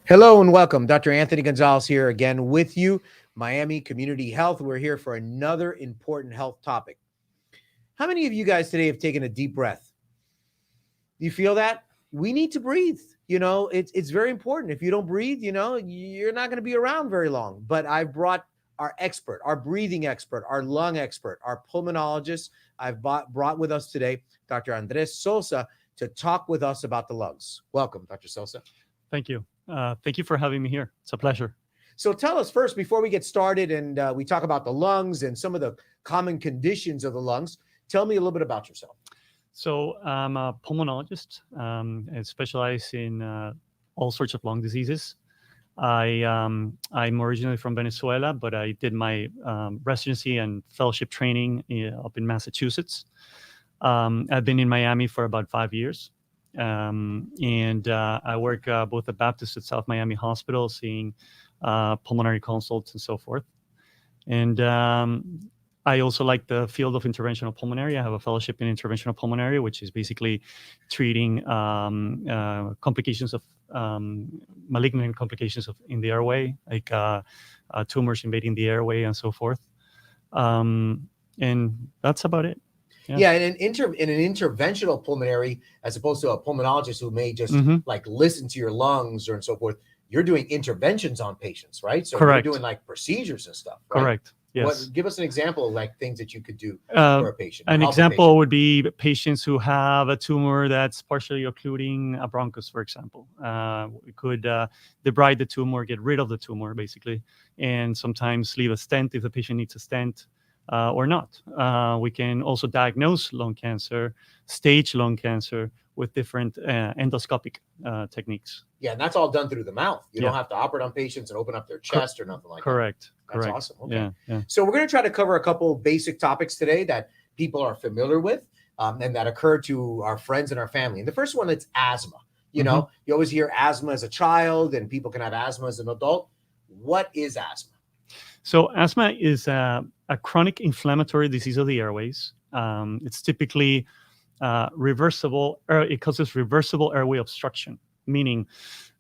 Hello and welcome. Dr. Anthony Gonzalez here again with you. Miami Community Health. We're here for another important health topic. How many of you guys today have taken a deep breath? Do you feel that? We need to breathe. It's very important. If you don't breathe, you're not going to be around very long. But I've brought our expert, our breathing expert, our lung expert, our pulmonologist. Brought with us today Dr. Andres Sosa to talk with us about the lungs. Welcome, Dr. Sosa. Thank you. Thank you for having me here. It's a pleasure. So tell us first, before we get started and we talk about the lungs and some of the common conditions of the lungs, tell me a little bit about yourself. So I'm a pulmonologist. I specialize in all sorts of lung diseases. I'm originally from Venezuela, but I did my residency and fellowship training up in Massachusetts. I've been in Miami for about 5 years. And I work both at Baptist at South Miami Hospital, seeing pulmonary consults and so forth. And I also like the field of interventional pulmonary. I have a fellowship in interventional pulmonary, which is basically treating complications of malignant complications in the airway, like tumors invading the airway and so forth. And that's about it. Yeah, in an interventional pulmonary, as opposed to a pulmonologist who may just like listen to your lungs or and so forth, you're doing interventions on patients, right? So Correct. You're doing like procedures and stuff, right? Correct. Yes. Give us an example of like things that you could do for a patient. An example would be patients who have a tumor that's partially occluding a bronchus, for example. We could debride the tumor, get rid of the tumor, basically, and sometimes leave a stent if the patient needs a stent. Or not. We can also diagnose lung cancer, stage lung cancer with different endoscopic techniques. Yeah, and that's all done through the mouth. You don't have to operate on patients and open up their chest or nothing like Correct. that. That's Correct. awesome. Okay. Yeah. So we're going to try to cover a couple basic topics today that people are familiar with and that occur to our friends and our family. And the first one is asthma. You know, you always hear asthma as a child and people can have asthma as an adult. What is asthma? So asthma is a chronic inflammatory disease of the airways. It's typically reversible. It causes reversible airway obstruction, meaning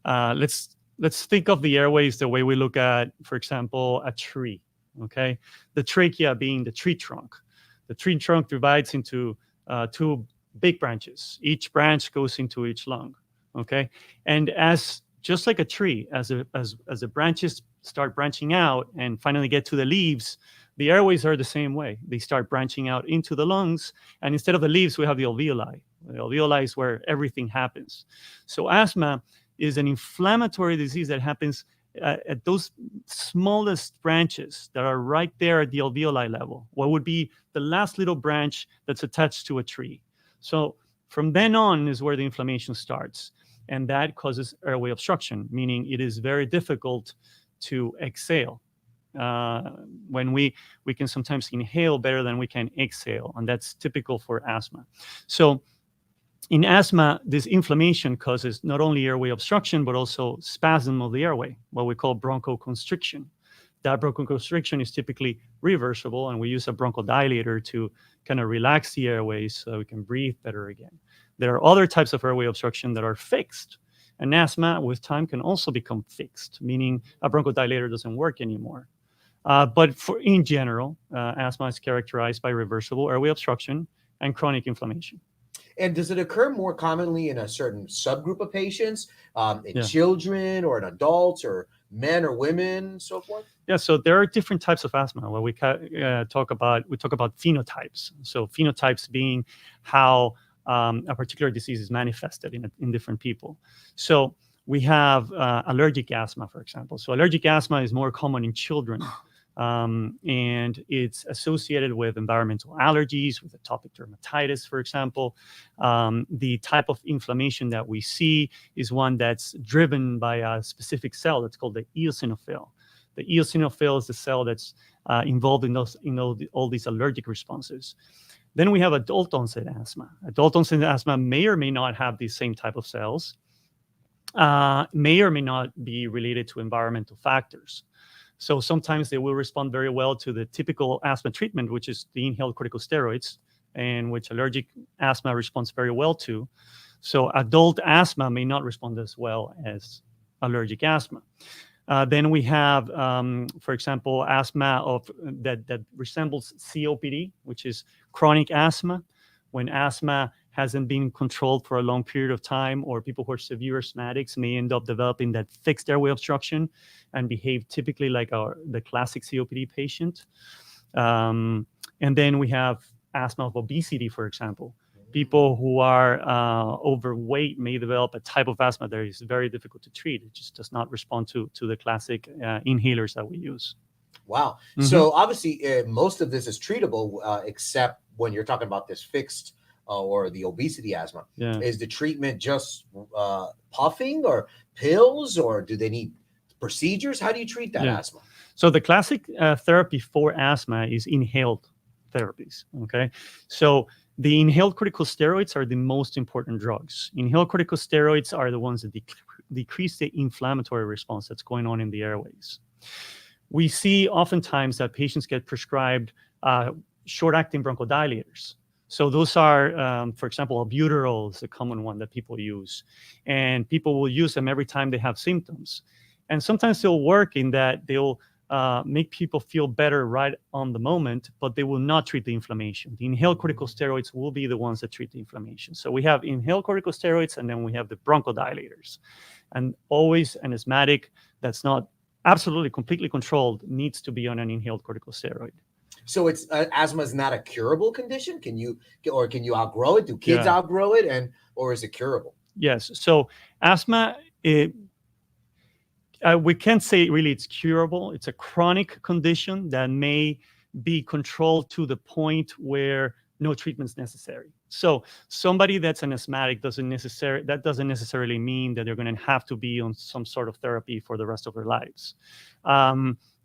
let's think of the airways the way we look at, for example, a tree. Okay, the trachea being the tree trunk. The tree trunk divides into two big branches. Each branch goes into each lung. Okay, and just like a tree, as the branches start branching out and finally get to the leaves, the airways are the same way. They start branching out into the lungs, and instead of the leaves, we have the alveoli. The alveoli is where everything happens. So asthma is an inflammatory disease that happens at those smallest branches that are right there at the alveoli level, what would be the last little branch that's attached to a tree. So from then on is where the inflammation starts, and that causes airway obstruction, meaning it is very difficult to exhale. When we can sometimes inhale better than we can exhale, and that's typical for asthma. So in asthma, this inflammation causes not only airway obstruction, but also spasm of the airway, what we call bronchoconstriction. That bronchoconstriction is typically reversible, and we use a bronchodilator to kind of relax the airways so we can breathe better again. There are other types of airway obstruction that are fixed. And asthma, with time, can also become fixed, meaning a bronchodilator doesn't work anymore. But in general, asthma is characterized by reversible airway obstruction and chronic inflammation. And does it occur more commonly in a certain subgroup of patients, in children or in adults or men or women, so forth? Yeah, so there are different types of asthma. Well, we talk about phenotypes. So phenotypes being how a particular disease is manifested in different people. So we have allergic asthma, for example. So allergic asthma is more common in children. And it's associated with environmental allergies, with atopic dermatitis, for example. The type of inflammation that we see is one that's driven by a specific cell that's called the eosinophil. The eosinophil is the cell that's involved in all these allergic responses. Then we have adult onset asthma. Adult onset asthma may or may not have these same type of cells, may or may not be related to environmental factors. So sometimes they will respond very well to the typical asthma treatment, which is the inhaled corticosteroids, and which allergic asthma responds very well to. So adult asthma may not respond as well as allergic asthma. Then we have, for example, asthma that resembles COPD, which is chronic asthma, when asthma hasn't been controlled for a long period of time, or people who are severe asthmatics may end up developing that fixed airway obstruction and behave typically like the classic COPD patient. And then we have asthma of obesity, for example. People who are overweight may develop a type of asthma that is very difficult to treat. It just does not respond to the classic inhalers that we use. Wow. So obviously, most of this is treatable, except when you're talking about this fixed or the obesity asthma. Yeah. Is the treatment just puffing or pills, or do they need procedures? How do you treat that asthma? So the classic therapy for asthma is inhaled therapies. Okay. So the inhaled corticosteroids are the most important drugs. Inhaled corticosteroids are the ones that decrease the inflammatory response that's going on in the airways. We see oftentimes that patients get prescribed short-acting bronchodilators. So those are, for example, albuterol is a common one that people use. And people will use them every time they have symptoms. And sometimes they'll work in that they'll make people feel better right on the moment, but they will not treat the inflammation. The inhaled corticosteroids will be the ones that treat the inflammation. So we have inhaled corticosteroids, and then we have the bronchodilators. And always an asthmatic that's not absolutely completely controlled needs to be on an inhaled corticosteroid. So it's asthma is not a curable condition. Can you outgrow it? Do kids outgrow it, or is it curable? Yes. So asthma, we can't say really it's curable. It's a chronic condition that may be controlled to the point where no treatment is necessary. So somebody that's an asthmatic doesn't necessarily mean that they're going to have to be on some sort of therapy for the rest of their lives.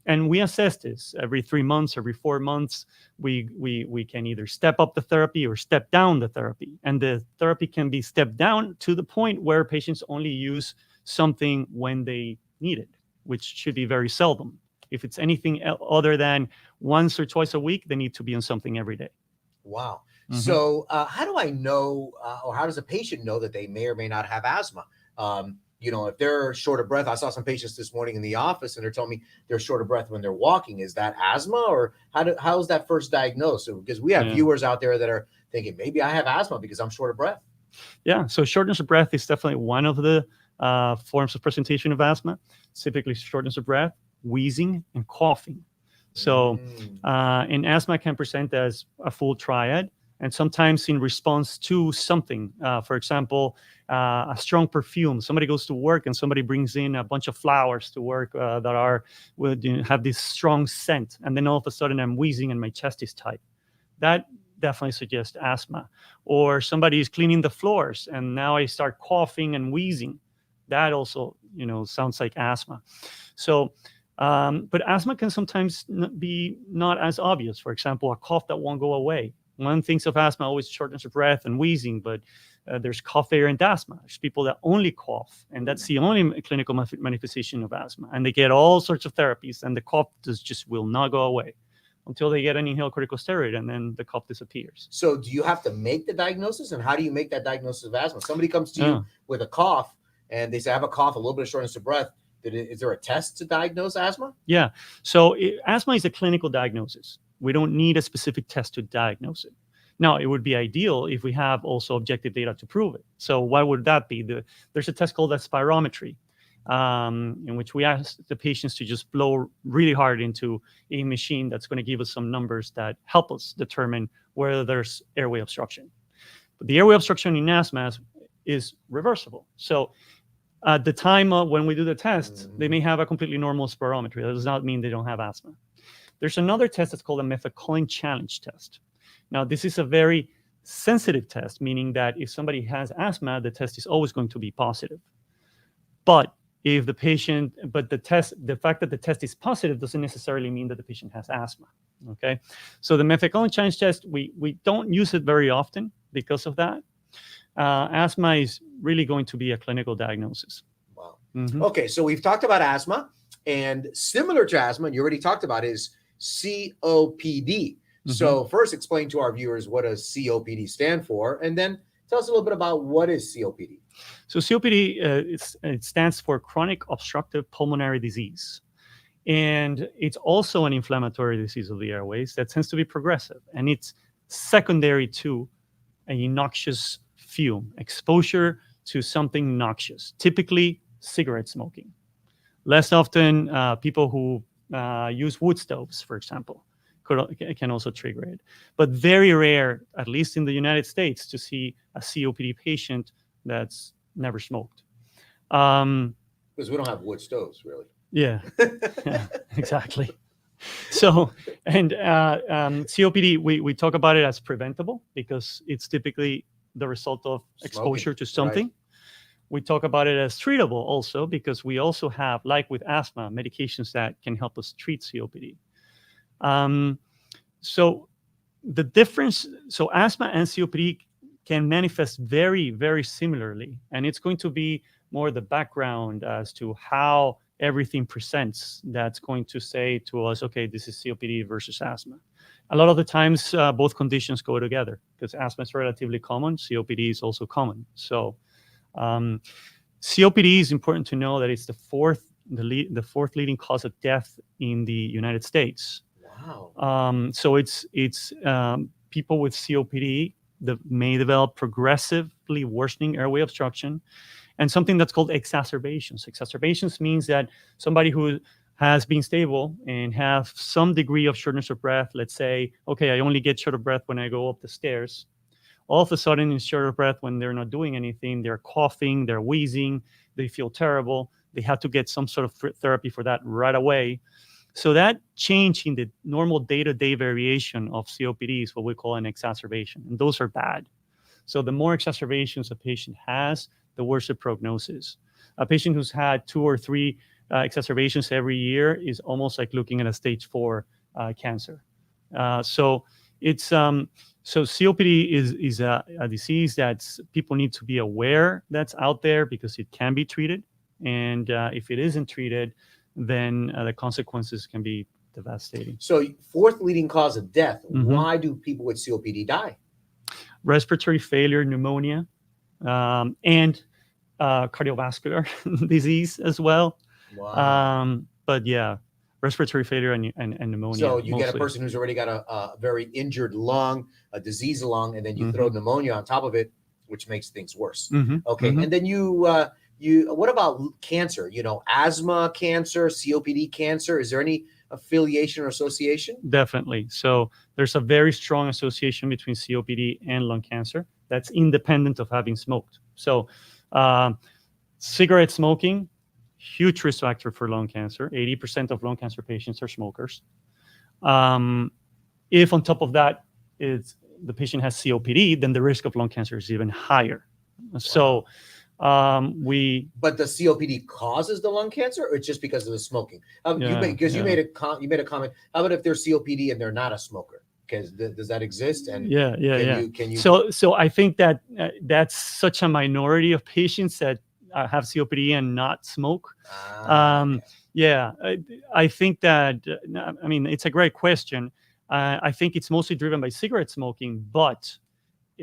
And we assess this every 3 months, every 4 months. We can either step up the therapy or step down the therapy. And the therapy can be stepped down to the point where patients only use something when they need it, which should be very seldom. If it's anything other than once or twice a week, they need to be on something every day. Wow. So how do I know, or how does a patient know that they may or may not have asthma? If they're short of breath, I saw some patients this morning in the office and they're telling me they're short of breath when they're walking. Is that asthma, or how is that first diagnosed? Because we have viewers out there that are thinking, maybe I have asthma because I'm short of breath. Yeah. So shortness of breath is definitely one of the forms of presentation of asthma. Typically shortness of breath, wheezing, and coughing. So and asthma can present as a full triad, and sometimes in response to something. For example, a strong perfume. Somebody goes to work and somebody brings in a bunch of flowers to work that have this strong scent, and then all of a sudden I'm wheezing and my chest is tight. That definitely suggests asthma. Or somebody is cleaning the floors and now I start coughing and wheezing. That also, sounds like asthma. So, but asthma can sometimes be not as obvious. For example, a cough that won't go away. One thinks of asthma always shortness of breath and wheezing, but there's cough variant asthma. There's people that only cough, and that's the only clinical manifestation of asthma. And they get all sorts of therapies, and the cough just will not go away until they get an inhaled corticosteroid, and then the cough disappears. So do you have to make the diagnosis, and how do you make that diagnosis of asthma? Somebody comes to you with a cough, and they say, I have a cough, a little bit of shortness of breath. Is there a test to diagnose asthma? Yeah. So asthma is a clinical diagnosis. We don't need a specific test to diagnose it. Now, it would be ideal if we have also objective data to prove it. So what would that be? There's a test called a spirometry, in which we ask the patients to just blow really hard into a machine that's going to give us some numbers that help us determine whether there's airway obstruction. But the airway obstruction in asthma is reversible. So at the time when we do the test, they may have a completely normal spirometry. That does not mean they don't have asthma. There's another test that's called a methacholine challenge test. Now, this is a very sensitive test, meaning that if somebody has asthma, the test is always going to be positive. But the fact that the test is positive doesn't necessarily mean that the patient has asthma. Okay, so the methacholine challenge test, we don't use it very often because of that. Asthma is really going to be a clinical diagnosis. Wow. Okay, so we've talked about asthma, and similar to asthma, and you already talked about, is COPD. So first, explain to our viewers what does COPD stand for, and then tell us a little bit about what is COPD. So COPD, it stands for chronic obstructive pulmonary disease. And it's also an inflammatory disease of the airways that tends to be progressive. And it's secondary to a noxious fume, exposure to something noxious, typically cigarette smoking. Less often, people who use wood stoves, for example, can also trigger it. But very rare, at least in the United States, to see a COPD patient that's never smoked. Because we don't have wood stoves, really. Yeah, yeah, exactly. So, and COPD, we talk about it as preventable because it's typically the result of exposure to something. Right. We talk about it as treatable also because we also have, like with asthma, medications that can help us treat COPD. So the difference, so asthma and COPD can manifest very, very similarly. And it's going to be more the background as to how everything presents that's going to say to us, okay, this is COPD versus asthma. A lot of the times, both conditions go together because asthma is relatively common. COPD is also common. So COPD is important to know that it's the fourth leading cause of death in the United States. Wow. So it's people with COPD that may develop progressively worsening airway obstruction and something that's called exacerbations. Exacerbations means that somebody who has been stable and have some degree of shortness of breath, let's say, okay, I only get short of breath when I go up the stairs. All of a sudden, in short of breath, when they're not doing anything, they're coughing, they're wheezing, they feel terrible. They have to get some sort of therapy for that right away. So that change in the normal day-to-day variation of COPD is what we call an exacerbation, and those are bad. So the more exacerbations a patient has, the worse the prognosis. A patient who's had 2 or 3 exacerbations every year is almost like looking at a stage 4 cancer. So COPD is a disease that people need to be aware that's out there because it can be treated. And if it isn't treated, then the consequences can be devastating. So fourth leading cause of death. Mm-hmm. Why do people with COPD die? Respiratory failure, pneumonia, and cardiovascular disease as well. Wow. But yeah, respiratory failure and pneumonia. So you get a person who's already got a very injured lung, a diseased lung, and then you throw pneumonia on top of it, which makes things worse. Okay, and then you what about cancer? You know, asthma cancer, COPD cancer. Is there any affiliation or association? Definitely. So there's a very strong association between COPD and lung cancer that's independent of having smoked. So cigarette smoking, huge risk factor for lung cancer. 80% of lung cancer patients are smokers. If on top of that the patient has COPD, then the risk of lung cancer is even higher. Wow. So But the COPD causes the lung cancer, or it's just because of the smoking? You made a comment. How about if they're COPD and they're not a smoker? Because does that exist? And can you? So I think that that's such a minority of patients that have COPD and not smoke. Yeah, I think that. I mean, it's a great question. I think it's mostly driven by cigarette smoking, but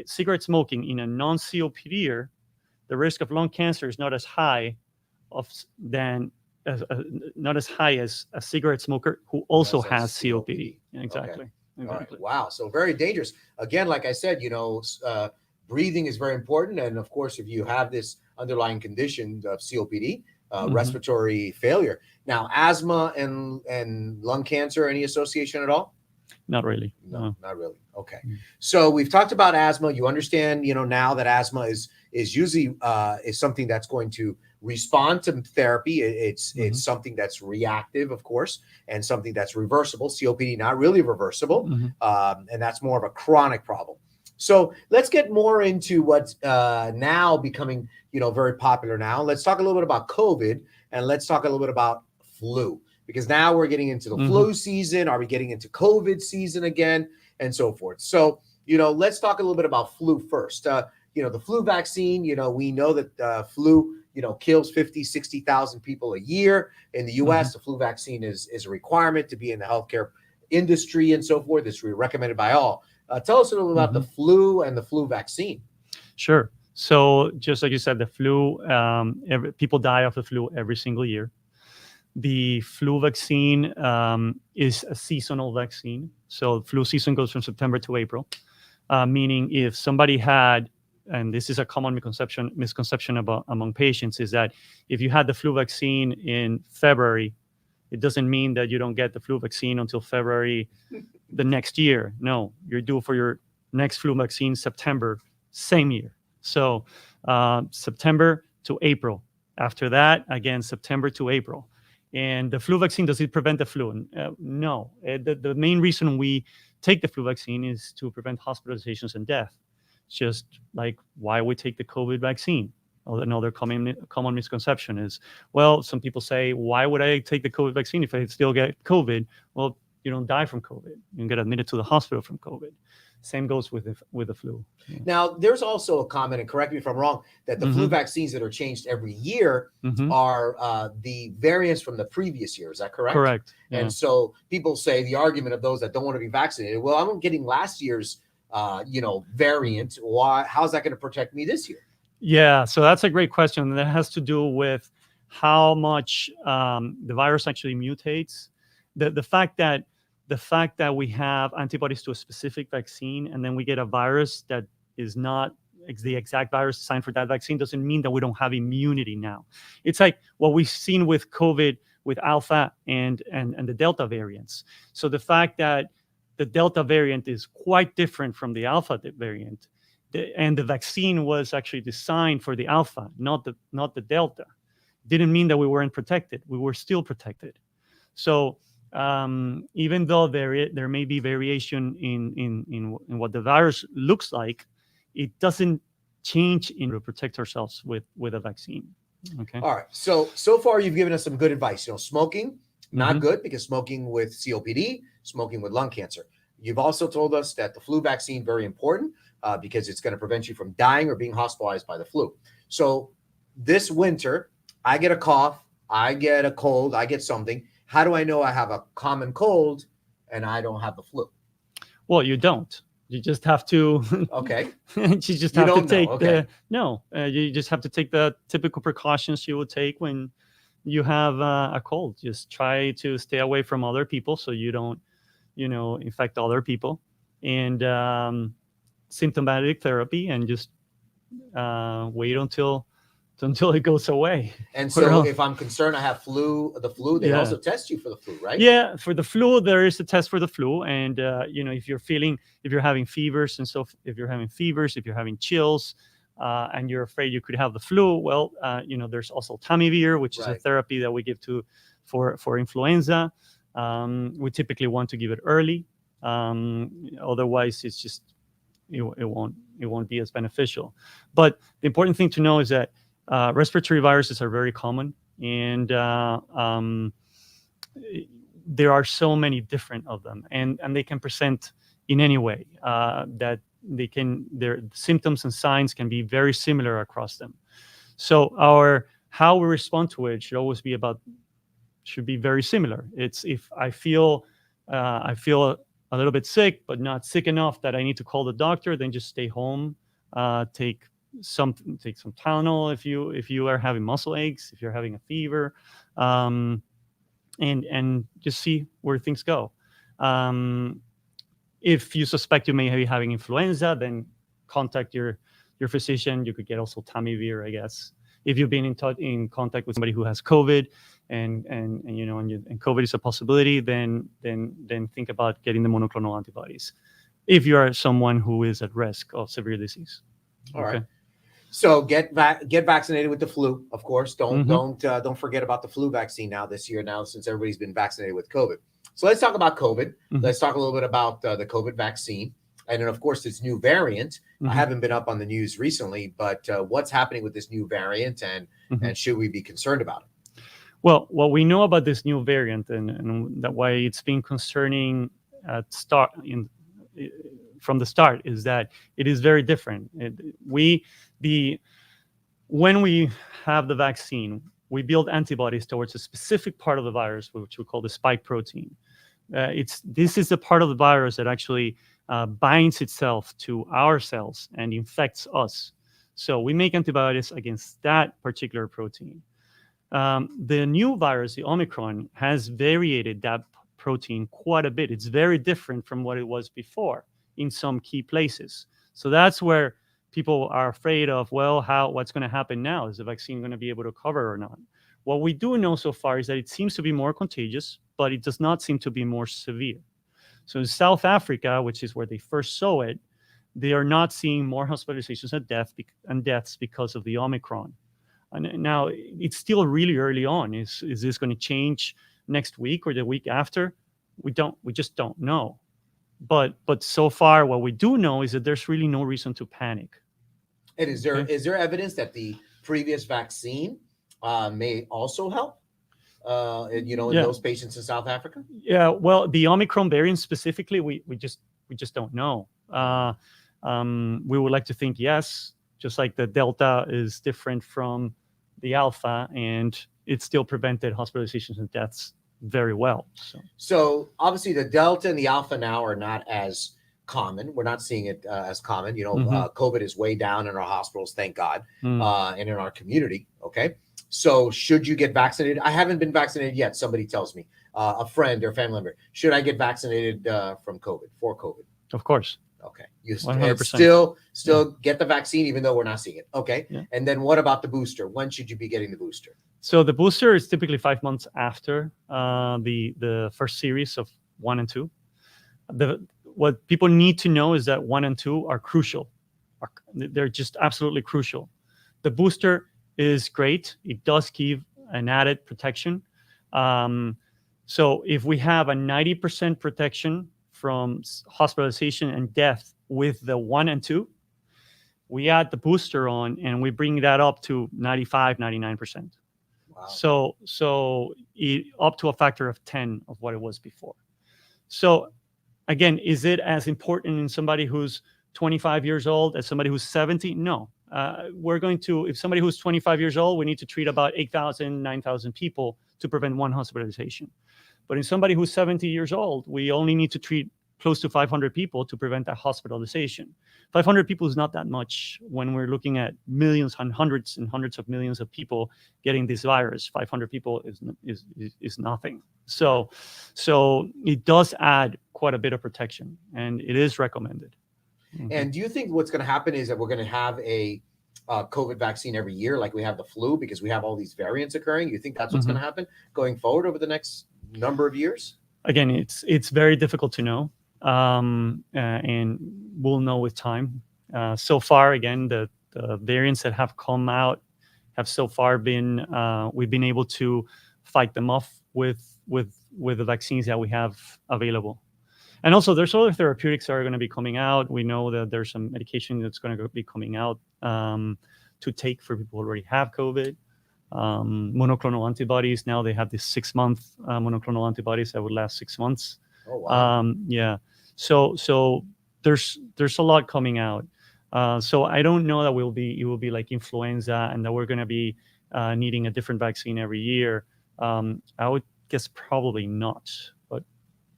cigarette smoking in a non-COPDer, the risk of lung cancer is not as high not as high as a cigarette smoker who also has COPD. Exactly. Okay. All right. Wow. So very dangerous. Again, like I said, breathing is very important. And of course, if you have this underlying condition of COPD, respiratory failure. Now, asthma and lung cancer, any association at all? Not really. No, not really. Okay. So we've talked about asthma. You understand, now that asthma is usually is something that's going to respond to therapy. It's something that's reactive, of course, and something that's reversible. COPD, not really reversible. And that's more of a chronic problem. So let's get more into what's now becoming, very popular now. Let's talk a little bit about COVID, and let's talk a little bit about flu. Because now we're getting into the flu season. Are we getting into COVID season again? And so forth. So, let's talk a little bit about flu first. The flu vaccine, we know that flu, kills 50, 60,000 people a year in the U.S. The flu vaccine is a requirement to be in the healthcare industry and so forth. It's recommended by all. Tell us a little about the flu and the flu vaccine. Sure. So just like you said, the flu, people die of the flu every single year. The flu vaccine is a seasonal vaccine. So flu season goes from September to April, meaning if somebody had, and this is a common misconception about among patients, is that if you had the flu vaccine in February, it doesn't mean that you don't get the flu vaccine until February the next year. No, you're due for your next flu vaccine September, same year. So September to April. After that, again, September to April. And the flu vaccine, does it prevent the flu? No. The main reason we take the flu vaccine is to prevent hospitalizations and death. Just like why we take the COVID vaccine. Another common misconception is, well, some people say, why would I take the COVID vaccine if I still get COVID? Well, you don't die from COVID. You can get admitted to the hospital from COVID. Same goes with the flu. Now, there's also a comment, and correct me if I'm wrong, that the flu vaccines that are changed every year are the variants from the previous year. Is that correct? Correct. Yeah. And so people say the argument of those that don't want to be vaccinated, well, I'm getting last year's, variant. Why? How's that going to protect me this year? Yeah, so that's a great question. That has to do with how much the virus actually mutates. The fact that we have antibodies to a specific vaccine and then we get a virus that is not the exact virus designed for that vaccine doesn't mean that we don't have immunity now. It's like what we've seen with COVID, with Alpha and the Delta variants. So the fact that the Delta variant is quite different from the Alpha variant, and the vaccine was actually designed for the Alpha, not the Delta, didn't mean that we weren't protected. We were still protected. So even though there may be variation in what the virus looks like, it doesn't change in to protect ourselves with a vaccine. Okay. All right. So far you've given us some good advice. Smoking, not good, because smoking with COPD, smoking with lung cancer. You've also told us that the flu vaccine, very important, because it's going to prevent you from dying or being hospitalized by the flu. So this winter, I get a cough, I get a cold, I get something. How do I know I have a common cold and I don't have the flu? Well, you don't. You just have to. Okay. You just have to take you just have to take the typical precautions you would take when you have a cold. Just try to stay away from other people so you don't, infect other people. And symptomatic therapy, and just wait until it goes away. And so if I'm concerned I have the flu, they also test you for the flu, right? Yeah, for the flu, there is a test for the flu. And, if you're having fevers, if you're having chills, and you're afraid you could have the flu, well, there's also Tamiflu, which is a therapy that we give for influenza. We typically want to give it early. Otherwise, it's just, it won't be as beneficial. But the important thing to know is that respiratory viruses are very common, and there are so many different of them, and they can present in any way, that their symptoms and signs can be very similar across them. So how we respond to it should be very similar. It's if I feel a little bit sick, but not sick enough that I need to call the doctor, then just stay home. Take some Tylenol if you are having muscle aches, if you're having a fever, and just see where things go. If you suspect you may be having influenza, then contact your physician. You could get also Tamiflu, I guess. If you've been in contact with somebody who has COVID, and COVID is a possibility, then think about getting the monoclonal antibodies if you are someone who is at risk of severe disease. All right. So get vaccinated with the flu, of course. Don't forget about the flu vaccine this year, since everybody's been vaccinated with COVID. So let's talk about COVID. Let's talk a little bit about the COVID vaccine. And then, of course, this new variant. I haven't been up on the news recently, but what's happening with this new variant, and should we be concerned about it? Well, what we know about this new variant, and that why it's been concerning from the start, is that it is very different. When we have the vaccine, we build antibodies towards a specific part of the virus, which we call the spike protein. This is the part of the virus that actually binds itself to our cells and infects us. So we make antibodies against that particular protein. The new virus, the Omicron, has variated that protein quite a bit. It's very different from what it was before in some key places. So that's where people are afraid of, well, what's going to happen now? Is the vaccine going to be able to cover or not? What we do know so far is that it seems to be more contagious, but it does not seem to be more severe. So in South Africa, which is where they first saw it, they are not seeing more hospitalizations and deaths because of the Omicron. And now it's still really early on. Is this going to change next week or the week after? We just don't know. But so far, what we do know is that there's really no reason to panic. And is there evidence that the previous vaccine may also help? In those patients in South Africa? Yeah, well, the Omicron variant specifically, we just don't know. We would like to think yes, just like the Delta is different from the Alpha, and it still prevented hospitalizations and deaths very well. So obviously the Delta and the Alpha now are not as common. We're not seeing it as common. COVID is way down in our hospitals, thank God, and in our community. Okay. So should you get vaccinated? I haven't been vaccinated yet. Somebody tells me, a friend or family member, should I get vaccinated for COVID? Of course. Okay. You still get the vaccine, even though we're not seeing it. Okay. Yeah. And then what about the booster? When should you be getting the booster? So the booster is typically 5 months after the first series of 1 and 2. What people need to know is that 1 and 2 are crucial. They're just absolutely crucial. The booster is great. It does give an added protection. So if we have a 90% protection from hospitalization and death with the 1 and 2, we add the booster on and we bring that up to 95, 99%. Wow. So up to a factor of 10 of what it was before. So again, is it as important in somebody who's 25 years old as somebody who's 70? No. If somebody who's 25 years old, we need to treat about 8,000, 9,000 people to prevent one hospitalization. But in somebody who's 70 years old, we only need to treat close to 500 people to prevent a hospitalization. 500 people is not that much when we're looking at millions and hundreds of millions of people getting this virus. 500 people is nothing. So it does add quite a bit of protection, and it is recommended. And do you think what's going to happen is that we're going to have a COVID vaccine every year, like we have the flu, because we have all these variants occurring? You think that's what's going to happen going forward over the next number of years? Again, it's very difficult to know, and we'll know with time. So far, again, the variants that have come out have so far been we've been able to fight them off with the vaccines that we have available. And also, there's other therapeutics that are going to be coming out. We know that there's some medication that's going to be coming out to take for people who already have COVID. Monoclonal antibodies. Now they have these 6-month monoclonal antibodies that would last 6 months. Oh, wow. Yeah. So there's a lot coming out. So I don't know that it will be like influenza and that we're going to be needing a different vaccine every year. I would guess probably not, but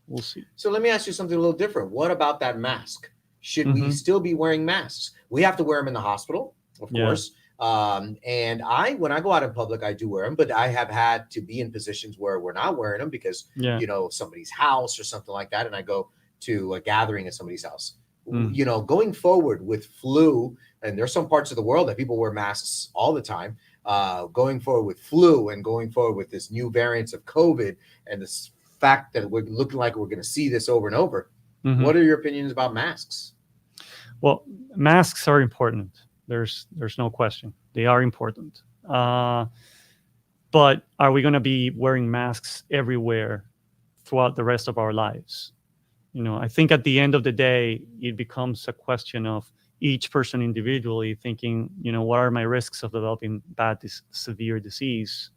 we'll see. So let me ask you something a little different. What about that mask? Should we still be wearing masks? We have to wear them in the hospital, of course. And when I go out in public, I do wear them, but I have had to be in positions where we're not wearing them because, somebody's house or something like that. And I go to a gathering at somebody's house. Going forward with flu, and there's some parts of the world that people wear masks all the time. Going forward with flu and going forward with this new variants of COVID and this fact that we're looking like we're going to see this over and over. What are your opinions about masks? Well, masks are important. There's no question. They are important. But are we going to be wearing masks everywhere throughout the rest of our lives? I think at the end of the day, it becomes a question of each person individually thinking, what are my risks of developing severe disease?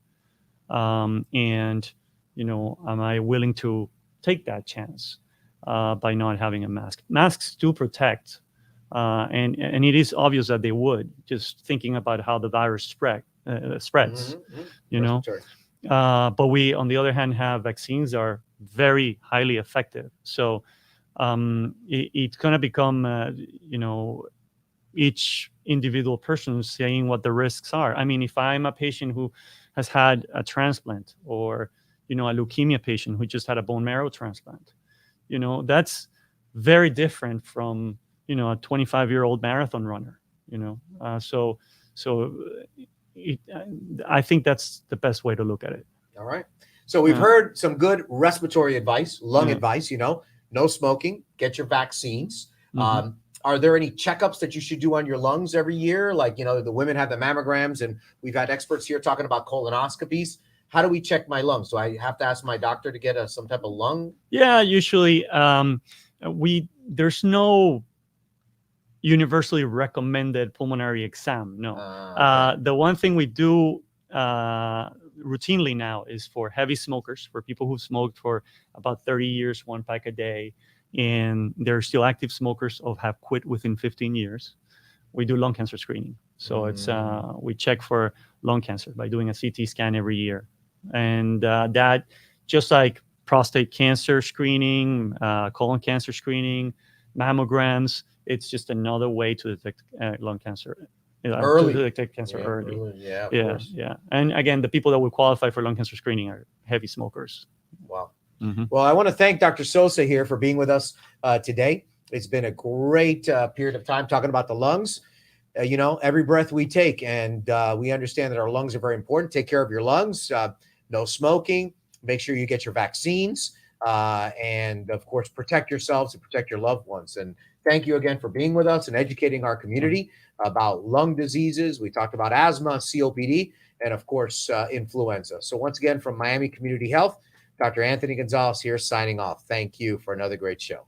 And, am I willing to take that chance by not having a mask? Masks do protect. And it is obvious that they would, just thinking about how the virus spreads, but we, on the other hand, have vaccines that are very highly effective. So it's going to become, each individual person saying what the risks are. I mean, if I'm a patient who has had a transplant, or a leukemia patient who just had a bone marrow transplant, that's very different from a 25-year-old marathon runner. So it, I think that's the best way to look at it. All right. So we've heard some good respiratory advice, lung Yeah. advice, no smoking, get your vaccines. Mhm. Are there any checkups that you should do on your lungs every year? Like, the women have the mammograms, and we've had experts here talking about colonoscopies. How do we check my lungs? Do I have to ask my doctor to get some type of lung? Yeah, usually there's no universally recommended pulmonary exam. No. Okay. The one thing we do routinely now is for heavy smokers, for people who've smoked for about 30 years, 1 pack a day, and they're still active smokers or have quit within 15 years. We do lung cancer screening. So it's we check for lung cancer by doing a CT scan every year, and that, just like prostate cancer screening, colon cancer screening, mammograms, it's just another way to detect lung cancer. Early. To detect cancer early. Yeah, of Yeah, course. yeah. And again, the people that will qualify for lung cancer screening are heavy smokers. Wow. Mm-hmm. Well, I want to thank Dr. Sosa here for being with us today. It's been a great period of time talking about the lungs. Every breath we take, and we understand that our lungs are very important. Take care of your lungs. No smoking. Make sure you get your vaccines. And, of course, protect yourselves and protect your loved ones. And thank you again for being with us and educating our community about lung diseases. We talked about asthma, COPD, and, of course, influenza. So once again, from Miami Community Health, Dr. Anthony Gonzalez here signing off. Thank you for another great show.